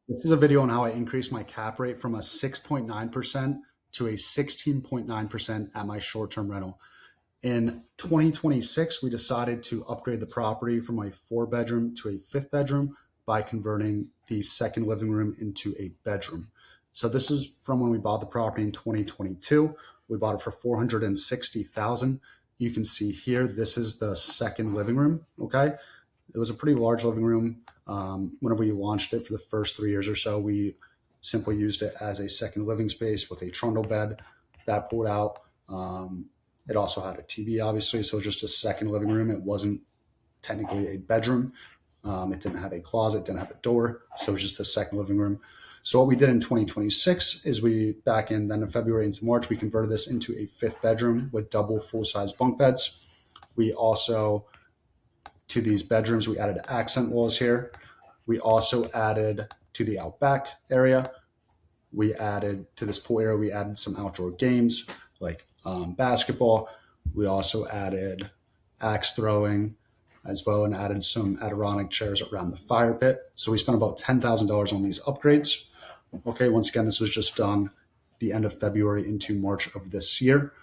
This is a video on how I increased my cap rate from a 6.9% to a 16.9% at my short-term rental. In 2026, we decided to upgrade the property from a four-bedroom to a fifth bedroom by converting the second living room into a bedroom. So this is from when we bought the property in 2022. We bought it for 460,000. You can see here, this is the second living room. Okay, it was a pretty large living room. Whenever we launched it for the first 3 years or so, we simply used it as a second living space with a trundle bed that pulled out. It also had a TV, obviously, so it was just a second living room. It wasn't technically a bedroom. It didn't have a closet, didn't have a door, so it was just a second living room. So what we did in 2026 is back in then in February into March, we converted this into a fifth bedroom with double full-size bunk beds. We also, to these bedrooms, we added accent walls here. We also added to the outback area. We added to this pool area, we added some outdoor games like basketball. We also added axe throwing as well and added some Adirondack chairs around the fire pit. So we spent about $10,000 on these upgrades. Okay, once again, this was just done the end of February into March of this year.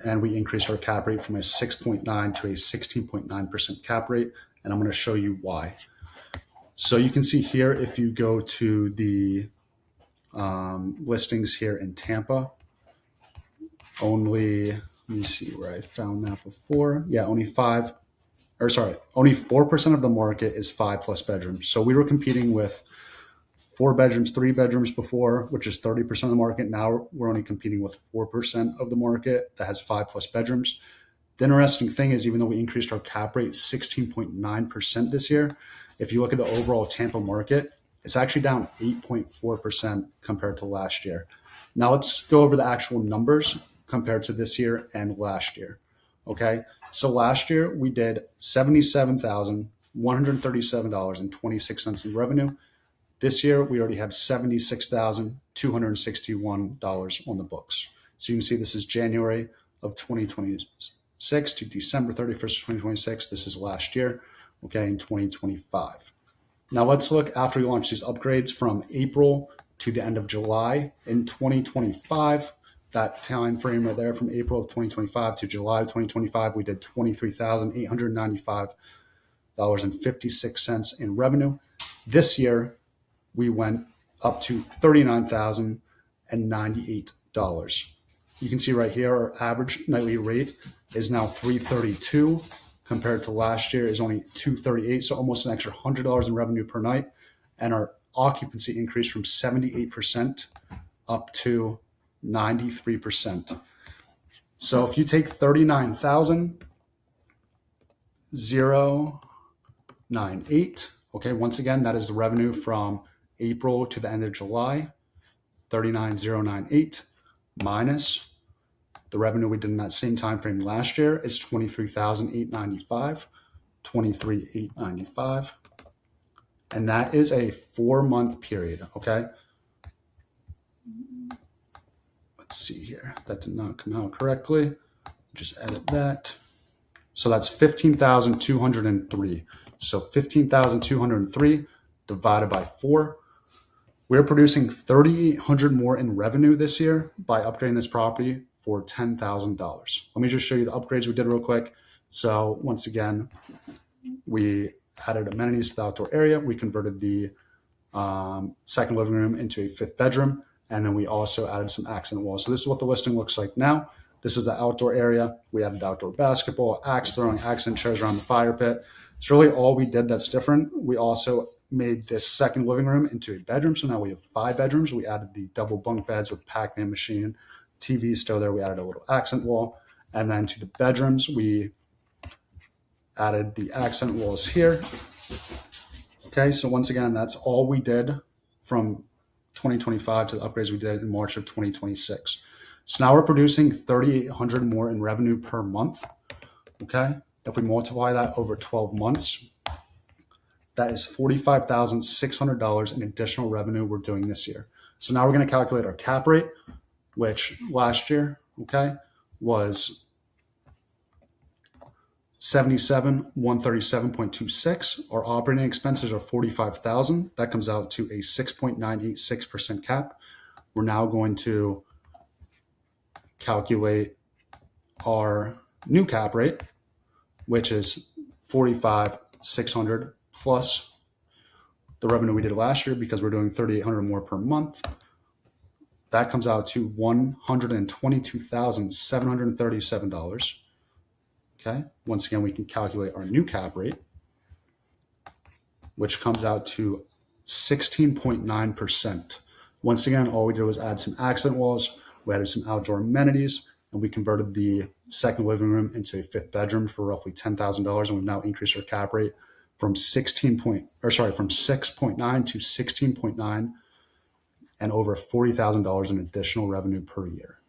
And we increased our cap rate from a 6.9 to a 16.9% cap rate. And I'm going to show you why. So you can see here, if you go to the listings here in Tampa, only, let me see where I found that before. Yeah, only 4% of the market is 5+ bedrooms. So we were competing with 4 bedrooms, 3 bedrooms before, which is 30% of the market. Now we're only competing with 4% of the market that has 5+ bedrooms. The interesting thing is, even though we increased our cap rate 16.9% this year, if you look at the overall Tampa market, it's actually down 8.4% compared to last year. Now let's go over the actual numbers compared to this year and last year. Okay, so last year we did $77,137.26 in revenue. This year we already have $76,261 on the books. So you can see this is January of 2026 to December 31st, 2026. This is last year, okay, in 2025. Now let's look after we launch these upgrades from April to the end of July in 2025. That time frame right there from April of 2025 to July of 2025, we did $23,895.56 in revenue. This year, we went up to $39,098. You can see right here, our average nightly rate is now $332 compared to last year is only $238. So almost an extra $100 in revenue per night. And our occupancy increased from 78% up to 93%. So if you take 39,098, okay, once again, that is the revenue from April to the end of July, 39,098 minus the revenue we did in that same time frame last year is 23,895, 23,895. And that is a 4-month period, okay? Let's see here. That did not come out correctly. Just edit that. So that's 15,203. So 15,203 divided by 4. We're producing 3,800 more in revenue this year by upgrading this property for $10,000. Let me just show you the upgrades we did real quick. So once again, we added amenities to the outdoor area. We converted the second living room into a fifth bedroom. And then we also added some accent walls. So this is what the listing looks like now. This is the outdoor area. We added outdoor basketball, axe throwing, accent chairs around the fire pit. It's really all we did that's different. We also made this second living room into a bedroom. So now we have 5 bedrooms. We added the double bunk beds with Pac-Man machine, TV still there. We added a little accent wall. And then to the bedrooms, we added the accent walls here. Okay, so once again, that's all we did from 2025 to the upgrades we did in March of 2026. So now we're producing 3,800 more in revenue per month. Okay, if we multiply that over 12 months, that is $45,600 in additional revenue we're doing this year. So now we're going to calculate our cap rate, which last year, okay, was $77,137.26. Our operating expenses are $45,000. That comes out to a 6.986% cap. We're now going to calculate our new cap rate, which is 45,600 plus the revenue we did last year because we're doing 3,800 more per month. That comes out to $122,737. Okay. Once again, we can calculate our new cap rate, which comes out to 16.9%. Once again, all we did was add some accent walls. We added some outdoor amenities, and we converted the second living room into a fifth bedroom for roughly $10,000. And we've now increased our cap rate from 6.9 to 16.9, and over $40,000 in additional revenue per year.